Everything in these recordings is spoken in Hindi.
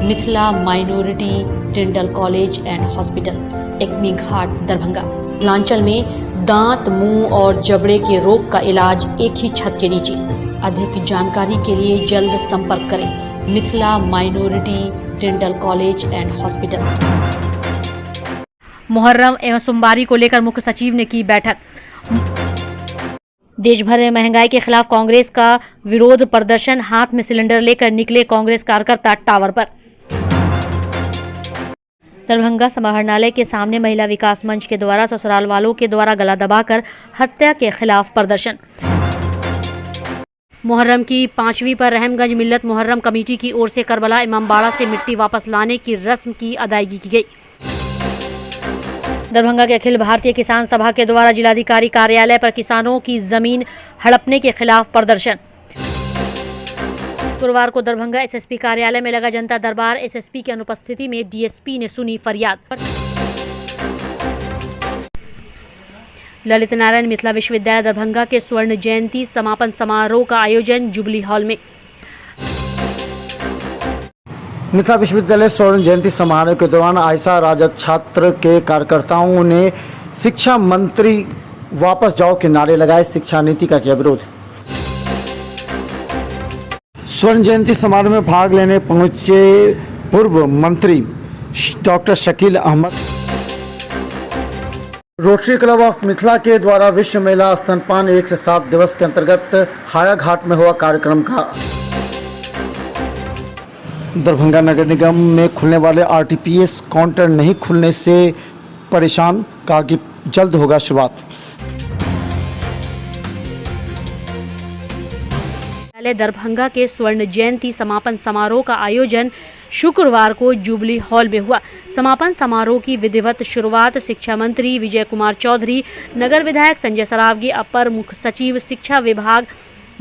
Mithila minority dental college and hospital, Ekmi Ghat, Darbhanga. Mithilanchal में दांत, मुंह और जबड़े के रोग का इलाज एक ही छत के नीचे। अधिक जानकारी के लिए जल्द संपर्क करें Mithila minority dental college and hospital. Muharram एवं सोमवारी को लेकर मुख्य सचिव ने की बैठक। देश भर में महंगाई के खिलाफ कांग्रेस का विरोध प्रदर्शन, हाथ में सिलेंडर लेकर निकले कांग्रेस कार्यकर्ता टावर पर। दरभंगा समाहरणालय के सामने महिला विकास मंच के द्वारा ससुराल वालों के द्वारा गला दबाकर हत्या के खिलाफ प्रदर्शन। मुहर्रम की 5वीं पर रहमगंज मिल्लत मुहर्रम कमेटी की ओर से करबला इमामबाड़ा से मिट्टी वापस लाने की रस्म की अदायगी की गई। दरभंगा के अखिल भारतीय किसान सभा के द्वारा जिलाधिकारी कार्यालय पर किसानों की जमीन हड़पने के खिलाफ प्रदर्शन। गुरुवार को दरभंगा एसएसपी कार्यालय में लगा जनता दरबार। एसएसपी की अनुपस्थिति में डीएसपी ने सुनी फरियाद। ललित नारायण मिथिला विश्वविद्यालय दरभंगा के स्वर्ण जयंती समापन समारोह का आयोजन जुबली हॉल में। मिथिला विश्वविद्यालय स्वर्ण जयंती समारोह के दौरान आयशा राजद छात्र के कार्यकर्ताओं ने शिक्षा मंत्री वापस जाओ के नारे लगाए। शिक्षा नीति का किया विरोध। स्वर्ण जयंती समारोह में भाग लेने पहुंचे पूर्व मंत्री doctor Shakeel Ahmed. Rotary Club of Mithila के द्वारा विश्व महिला स्तनपान 1 से 7 दिवस के अंतर्गत हाया घाट में हुआ कार्यक्रम का। दरभंगा नगर निगम में खुलने वाले आरटीपीएस काउंटर नहीं खुलने से परेशान, कहा कि जल्द होगा शुरुआत। दरभंगा के स्वर्ण जयंती समापन समारोह का आयोजन शुक्रवार को जुबली हॉल में हुआ। समापन समारोह की विधिवत शुरुआत शिक्षा मंत्री विजय कुमार चौधरी, नगर विधायक संजय सरावगी, अपर मुख्य सचिव शिक्षा विभाग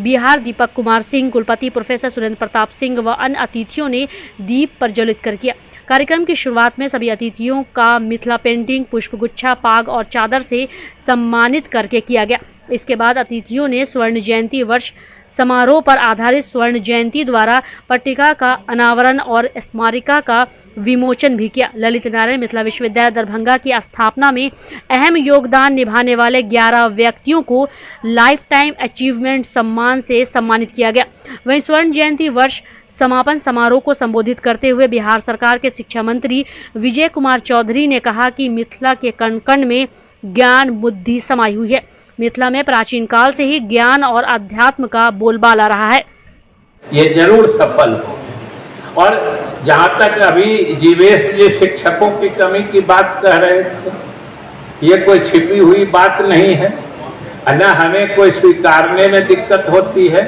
बिहार दीपक कुमार सिंह, कुलपति प्रोफेसर सुरेंद्र प्रताप सिंह व अन्य अतिथियों ने दीप प्रज्वलित कर किया। कार्यक्रम की शुरुआत में सभी अतिथियों का मिथिला पेंटिंग, पुष्पगुच्छा, पाग और चादर से सम्मानित करके किया गया। इसके बाद अतिथियों ने स्वर्ण जयंती वर्ष समारोह पर आधारित स्वर्ण जयंती द्वारा पट्टिका का अनावरण और स्मारिका का विमोचन भी किया। ललित नारायण मिथिला विश्वविद्यालय दरभंगा की स्थापना में अहम योगदान निभाने वाले 11 व्यक्तियों को लाइफ टाइम अचीवमेंट सम्मान से सम्मानित किया गया। वहीं स्वर्ण जयंती वर्ष समापन समारोह को संबोधित करते हुए बिहार सरकार के शिक्षा मंत्री विजय कुमार चौधरी ने कहा कि मिथिला के कण कण में ज्ञान बुद्धि समाई हुई है। मिथिला में प्राचीन काल से ही ज्ञान और अध्यात्म का बोलबाला रहा है। ये जरूर सफल हो। और जहाँ तक अभी जीवेश जी शिक्षकों की कमी की बात कह रहे थे, ये कोई छिपी हुई बात नहीं है। न हमें कोई स्वीकारने में दिक्कत होती है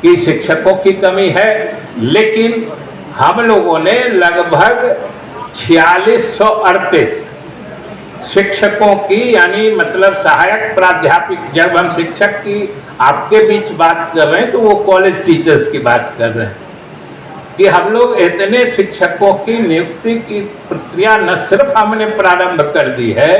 कि शिक्षकों की कमी है, लेकिन हम लोगों ने लगभग 4638 शिक्षकों की, यानी मतलब सहायक प्राध्यापक, जब हम शिक्षक की आपके बीच बात कर रहे हैं तो वो कॉलेज टीचर्स की बात कर रहे हैं कि हम लोग इतने शिक्षकों की नियुक्ति की प्रक्रिया न सिर्फ हमने प्रारंभ कर दी है,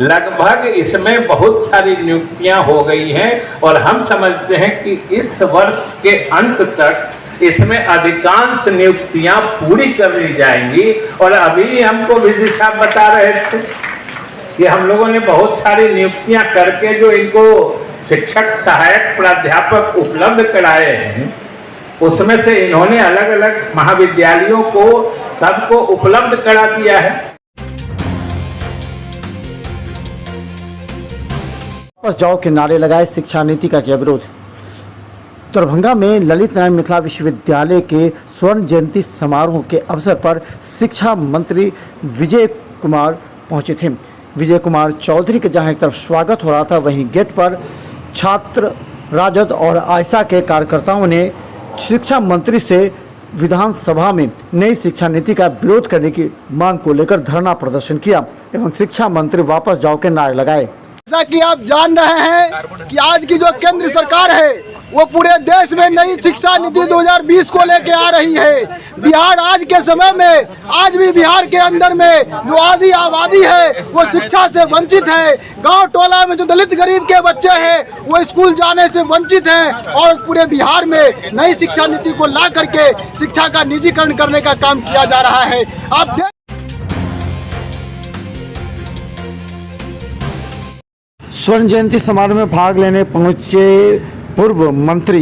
लगभग इसमें बहुत सारी नियुक्तियां हो गई हैं और हम समझते हैं कि इस वर्ष के अंत तक इसमें अधिकांश नियुक्तियां पूरी कर ली जाएंगी। और अभी हमको विजय साहब बता रहे थे कि हम लोगों ने बहुत सारी नियुक्तियां करके जो इनको शिक्षक सहायक प्राध्यापक उपलब्ध कराए हैं, उसमें से इन्होंने अलग अलग महाविद्यालयों को सबको उपलब्ध करा दिया है। वापस जाओ के नारे लगाए। शिक्षा नीति का किया विरोध। दरभंगा में ललित नारायण मिथिला विश्वविद्यालय के स्वर्ण जयंती समारोह के अवसर पर शिक्षा मंत्री विजय कुमार पहुंचे थे। विजय कुमार चौधरी के जहां एक तरफ स्वागत हो रहा था, वहीं गेट पर छात्र राजद और आयशा के कार्यकर्ताओं ने शिक्षा मंत्री से विधानसभा में नई शिक्षा नीति का विरोध करने की मांग को लेकर धरना प्रदर्शन किया एवं शिक्षा मंत्री वापस जाओ के नारे लगाए। जैसा कि आप जान रहे हैं कि आज की जो केंद्र सरकार है वो पूरे देश में नई शिक्षा नीति 2020 को लेके आ रही है। बिहार आज के समय में, आज भी बिहार के अंदर में जो आधी आबादी है वो शिक्षा से वंचित है। गांव टोला में जो दलित गरीब के बच्चे हैं वो स्कूल जाने से वंचित हैं और पूरे बिहार में नई शिक्षा नीति को ला करके शिक्षा का निजीकरण करने का काम किया जा रहा है। आप स्वर्ण जयंती समारोह में भाग लेने पहुंचे पूर्व मंत्री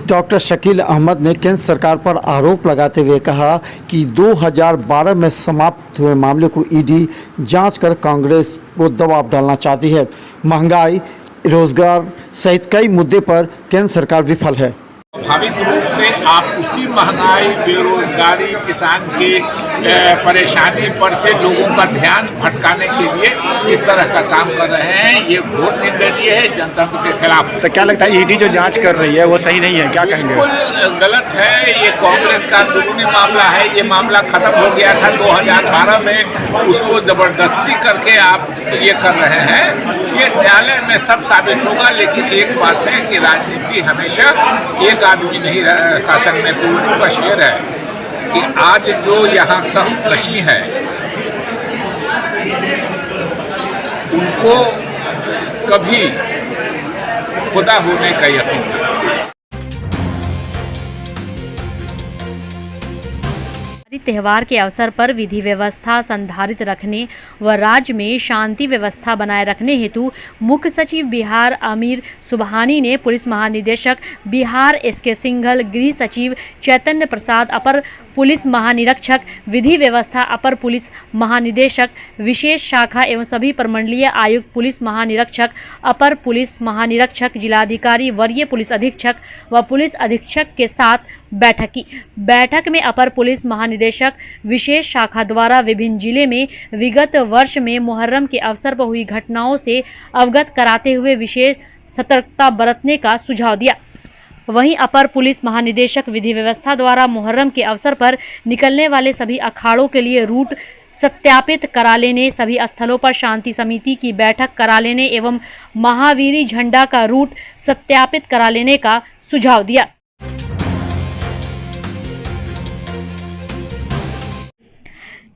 डॉक्टर शकील अहमद ने केंद्र सरकार पर आरोप लगाते हुए कहा कि 2012 में समाप्त हुए मामले को ईडी जांच कर कांग्रेस को दबाव डालना चाहती है। महंगाई, रोजगार सहित कई मुद्दे पर केंद्र सरकार विफल है। स्वाभाविक रूप से आप उसी महंगाई, बेरोजगारी, किसान की परेशानी पर से लोगों का ध्यान भटकाने के लिए इस तरह का काम कर रहे हैं। ये घोर निंदनीय है, जनतंत्र के खिलाफ। तो क्या लगता है ईडी जो जांच कर रही है वो सही नहीं है, क्या कहेंगे? बिल्कुल गलत है। ये कांग्रेस का अंदरूनी मामला है। ये मामला खत्म हो गया था 2012 में, उसको जबरदस्ती करके आप ये कर रहे हैं। ये न्यायालय में सब साबित होगा। लेकिन एक बात है कि राजनीति हमेशा एक आदमी नहीं शासन में उल्लू का शेर है कि आज जो यहाँ तख्तकशी है उनको कभी खुदा होने का यकीन था। त्योहार के अवसर पर विधि व्यवस्था संधारित रखने व राज्य में शांति व्यवस्था बनाए रखने हेतु मुख्य सचिव बिहार आमिर सुबहानी ने पुलिस महानिदेशक बिहार एसके सिंघल, गृह सचिव चैतन्य प्रसाद, अपर पुलिस महानिरीक्षक विधि व्यवस्था, अपर पुलिस महानिदेशक विशेष शाखा एवं सभी प्रमंडलीय आयुक्त, पुलिस महानिरीक्षक, अपर पुलिस महानिरीक्षक, जिलाधिकारी, वरीय पुलिस अधीक्षक व पुलिस अधीक्षक के साथ बैठक की। बैठक में अपर पुलिस महानिदेशक विशेष शाखा द्वारा विभिन्न जिले में विगत वर्ष में मुहर्रम के अवसर पर हुई घटनाओं से अवगत कराते हुए विशेष सतर्कता बरतने का सुझाव दिया। वहीं अपर पुलिस महानिदेशक विधि व्यवस्था द्वारा मुहर्रम के अवसर पर निकलने वाले सभी अखाड़ों के लिए रूट सत्यापित करा लेने, सभी स्थलों पर शांति समिति की बैठक करा लेने एवं महावीरी झंडा का रूट सत्यापित करा लेने का सुझाव दिया।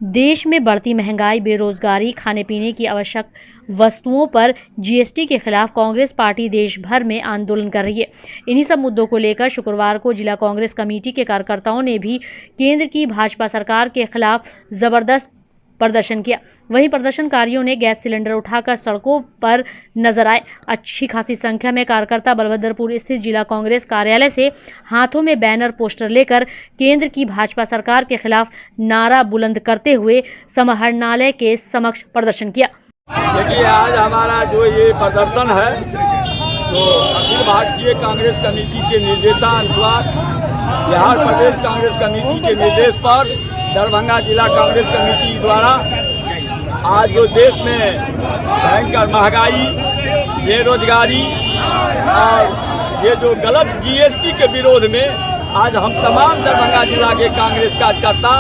देश में बढ़ती महंगाई, बेरोजगारी, खाने पीने की आवश्यक वस्तुओं पर जीएसटी के खिलाफ कांग्रेस पार्टी देश भर में आंदोलन कर रही है। इन्हीं सब मुद्दों को लेकर शुक्रवार को जिला कांग्रेस कमेटी के कार्यकर्ताओं ने भी केंद्र की भाजपा सरकार के खिलाफ जबरदस्त प्रदर्शन किया। वहीं प्रदर्शनकारियों ने गैस सिलेंडर उठाकर सड़कों पर नजर आए। अच्छी खासी संख्या में कार्यकर्ता बलभद्रपुर स्थित जिला कांग्रेस कार्यालय से हाथों में बैनर पोस्टर लेकर केंद्र की भाजपा सरकार के खिलाफ नारा बुलंद करते हुए समाहरणालय के समक्ष प्रदर्शन किया। देखिए, आज हमारा जो ये प्रदर्शन है तो अखिल भारतीय कांग्रेस कमेटी के निर्देशानुसार बिहार प्रदेश कांग्रेस कमेटी के निर्देश पर दरभंगा जिला कांग्रेस कमेटी द्वारा आज जो देश में भयंकर महंगाई, बेरोजगारी और ये जो गलत जीएसटी के विरोध में आज हम तमाम दरभंगा जिला के कांग्रेस कार्यकर्ता,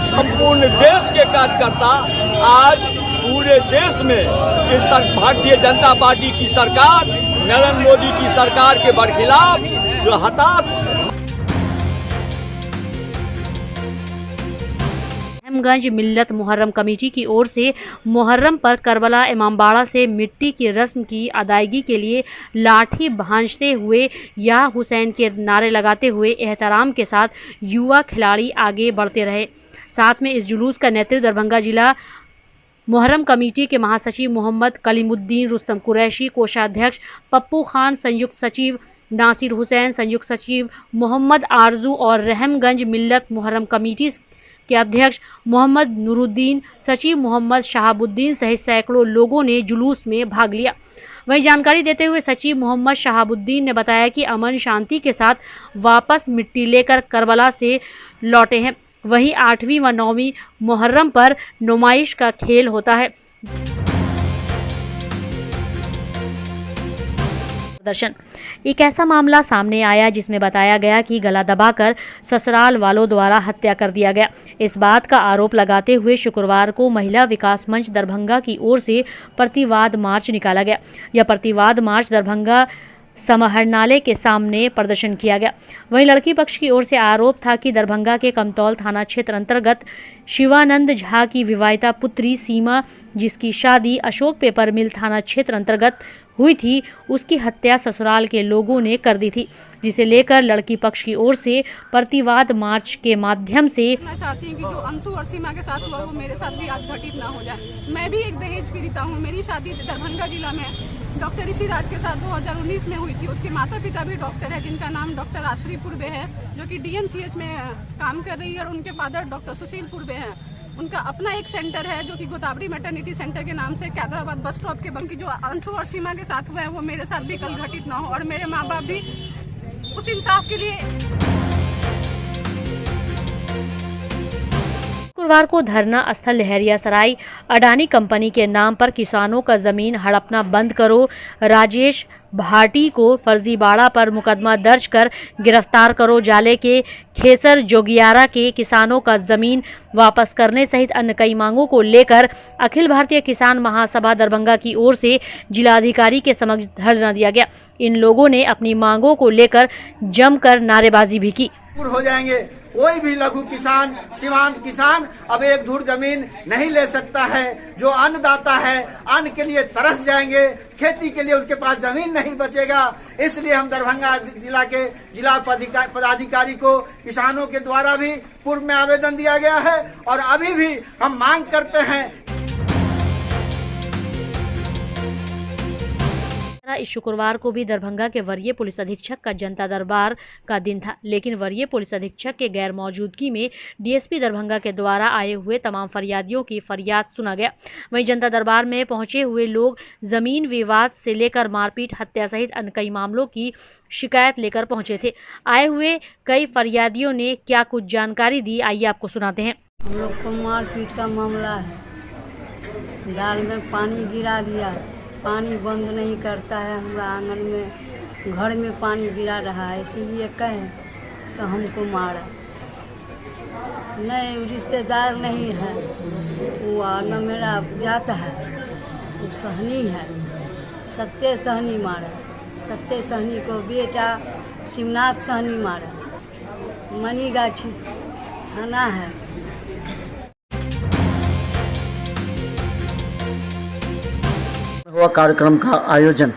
संपूर्ण देश के कार्यकर्ता आज पूरे देश में इस भारतीय जनता पार्टी की सरकार, नरेंद्र मोदी की सरकार के बरखिलाफ जो हताश रहमगंज मिल्लत मुहर्रम कमेटी की ओर से मुहर्रम पर करबला इमामबाड़ा से मिट्टी की रस्म की अदायगी के लिए लाठी भांजते हुए या हुसैन के नारे लगाते हुए एहतराम के साथ युवा खिलाड़ी आगे बढ़ते रहे। साथ में इस जुलूस का नेतृत्व दरभंगा जिला मुहर्रम कमेटी के महासचिव मोहम्मद कलीमुद्दीन रुस्तम कुरैशी, कोषाध्यक्ष पप्पू खान, संयुक्त सचिव नासिर हुसैन, संयुक्त सचिव मोहम्मद आरजू और रहमगंज मिल्लत मुहर्रम कमेटी के अध्यक्ष मोहम्मद नूरुद्दीन, सचिव मोहम्मद शहाबुद्दीन सहित सैकड़ों लोगों ने जुलूस में भाग लिया। वहीं जानकारी देते हुए सचिव मोहम्मद शहाबुद्दीन ने बताया कि अमन शांति के साथ वापस मिट्टी लेकर करबला से लौटे हैं। वहीं 8वीं व 9वीं मुहर्रम पर नुमाइश का खेल होता है। प्रदर्शन एक ऐसा मामला सामने आया जिसमें बताया गया कि गला दबाकर ससुराल वालों द्वारा हत्या कर दिया गया। इस बात का आरोप लगाते हुए शुक्रवार को महिला विकास मंच दरभंगा की ओर से प्रतिवाद मार्च निकाला गया। यह प्रतिवाद मार्च दरभंगा समाहरणालय के सामने प्रदर्शन किया गया। वहीं लड़की पक्ष की ओर से आरोप था कि दरभंगा के कमतौल थाना क्षेत्र अंतर्गत शिवानंद झा की विवाहिता पुत्री सीमा, जिसकी शादी अशोक पेपर मिल थाना क्षेत्र अंतर्गत हुई थी, उसकी हत्या ससुराल के लोगों ने कर दी थी, जिसे लेकर लड़की पक्ष की ओर से प्रतिवाद मार्च के माध्यम से मैं चाहती हूँ कि जो अंशु और सीमा के साथ हुआ वो मेरे साथ भी आज घटित ना हो जाए। मैं भी एक दहेज पीड़िता हूँ। मेरी शादी दरभंगा जिला में डॉक्टर ऋषिराज के साथ 2019 में हुई थी। उसके माता पिता भी डॉक्टर है, जिनका नाम डॉक्टर आश्री पूर्वे है, जो कि DMCH में काम कर रही है, और उनके फादर डॉक्टर सुशील पूर्वे हैं। उनका अपना एक सेंटर है जो कि गोदावरी मैटरनिटी सेंटर के नाम से कैदराबाद बस स्टॉप के बंकी। जो अंशु और सीमा के साथ हुआ है वो मेरे साथ भी कल घटित ना हो, और मेरे माँ बाप भी उस इंसाफ के लिए। शुक्रवार को धरना स्थल लहरियासराय अडानी कंपनी के नाम पर किसानों का जमीन हड़पना बंद करो, राजेश भाटी को फर्जीवाड़ा पर मुकदमा दर्ज कर गिरफ्तार करो, जाले के खेसर जोगियारा के किसानों का जमीन वापस करने सहित अन्य कई मांगों को लेकर अखिल भारतीय किसान महासभा दरभंगा की ओर से जिलाधिकारी के समक्ष धरना दिया गया। इन लोगों ने अपनी मांगों को लेकर जमकर नारेबाजी भी की। हो जाएंगे, कोई भी लघु किसान, सीमांत किसान अब एक धुर जमीन नहीं ले सकता है। जो अन्नदाता है, अन्न के लिए तरस जाएंगे, खेती के लिए उसके पास जमीन नहीं बचेगा। इसलिए हम दरभंगा जिला के जिला पदाधिकारी को किसानों के द्वारा भी पूर्व में आवेदन दिया गया है, और अभी भी हम मांग करते हैं। इस शुक्रवार को भी दरभंगा के वरीय पुलिस अधीक्षक का जनता दरबार का दिन था, लेकिन वरीय पुलिस अधीक्षक के गैर मौजूदगी में डीएसपी दरभंगा के द्वारा आए हुए तमाम फरियादियों की फरियाद सुना गया। वहीं जनता दरबार में पहुंचे हुए लोग जमीन विवाद से लेकर मारपीट, हत्या सहित अन्य कई मामलों की शिकायत लेकर पहुंचे थे। आए हुए कई फरियादियों ने क्या कुछ जानकारी दी, आइए आपको सुनाते हैं। हम लोग को मारपीट का मामला है, दाल में पानी गिरा दिया, पानी बंद नहीं करता है, हमारा आंगन में घर में पानी गिरा रहा है, इसीलिए कहें तो हमको मारा। नहीं रिश्तेदार नहीं है, वो न मेरा जात है, वो सहनी है, सत्य सहनी मारा। सत्य सहनी को बेटा शिवनाथ सहनी मारा। मनीगाछी थाना है। हुआ कार्यक्रम का आयोजन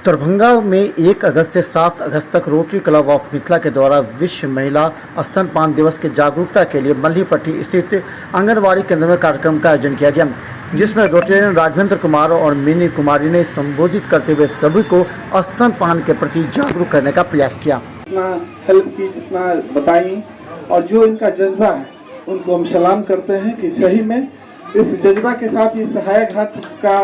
दरभंगा में 1 अगस्त से 7 अगस्त तक रोटरी क्लब ऑफ मिथिला के द्वारा विश्व महिला स्तनपान दिवस की जागरूकता के लिए मल्लीपट्टी स्थित आंगनबाड़ी केंद्र में कार्यक्रम का आयोजन किया गया, जिसमें रोटेरियन राघवेंद्र कुमार और मिनी कुमारी ने संबोधित करते हुए सभी को स्तनपान के प्रति जागरूक करने का प्रयास किया। जितना हेल्प की, जितना बताई, और जो इनका जज्बा है उनको हम सलाम करते हैं कि सही में इस जज्बा के साथ ये सहायक घाट का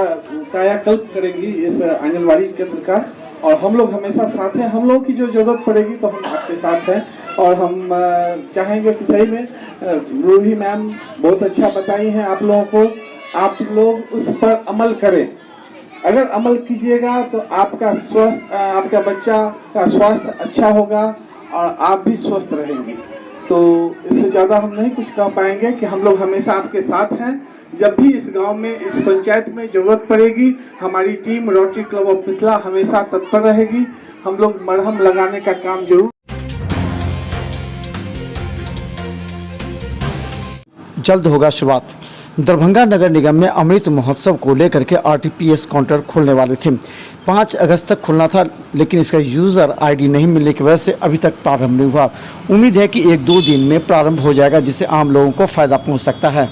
कायाकल्प करेंगी इस आंगनबाड़ी केंद्र का, और हम लोग हमेशा साथ हैं। हम लोगों की जो जरूरत पड़ेगी तो हम आपके साथ हैं, और हम चाहेंगे कि सही में रूही मैम बहुत अच्छा बताई हैं आप लोगों को, आप लोग उस पर अमल करें। अगर अमल कीजिएगा तो आपका स्वास्थ्य, आपका बच्चा का स्वास्थ्य अच्छा होगा और आप भी स्वस्थ रहेंगे। तो इससे ज़्यादा हम नहीं कुछ कह पाएंगे कि हम लोग हमेशा आपके साथ हैं। जब भी इस गांव में, इस पंचायत में जरूरत पड़ेगी, हमारी team rotary Club of Mithila हमेशा तत्पर रहेगी। हम लोग मरहम लगाने का काम जरूर। जल्द होगा शुरुआत। दरभंगा नगर निगम में अमृत महोत्सव को लेकर के RTPS काउंटर खोलने वाले थे। 5 अगस्त तक खुलना था, लेकिन इसका यूज़र ID नहीं मिलने की वजह से अभी तक प्रारंभ नहीं हुआ। उम्मीद है कि 1-2 दिन में प्रारंभ हो जाएगा, जिससे आम लोगों को फ़ायदा पहुंच सकता है।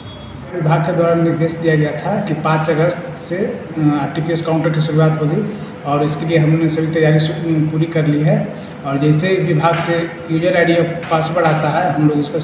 विभाग के द्वारा निर्देश दिया गया था कि 5 अगस्त से RTPS काउंटर की शुरुआत होगी, और इसके लिए हमने सभी तैयारी पूरी कर ली है। और जैसे विभाग से यूजर ID और पासवर्ड आता है, हम लोग इसका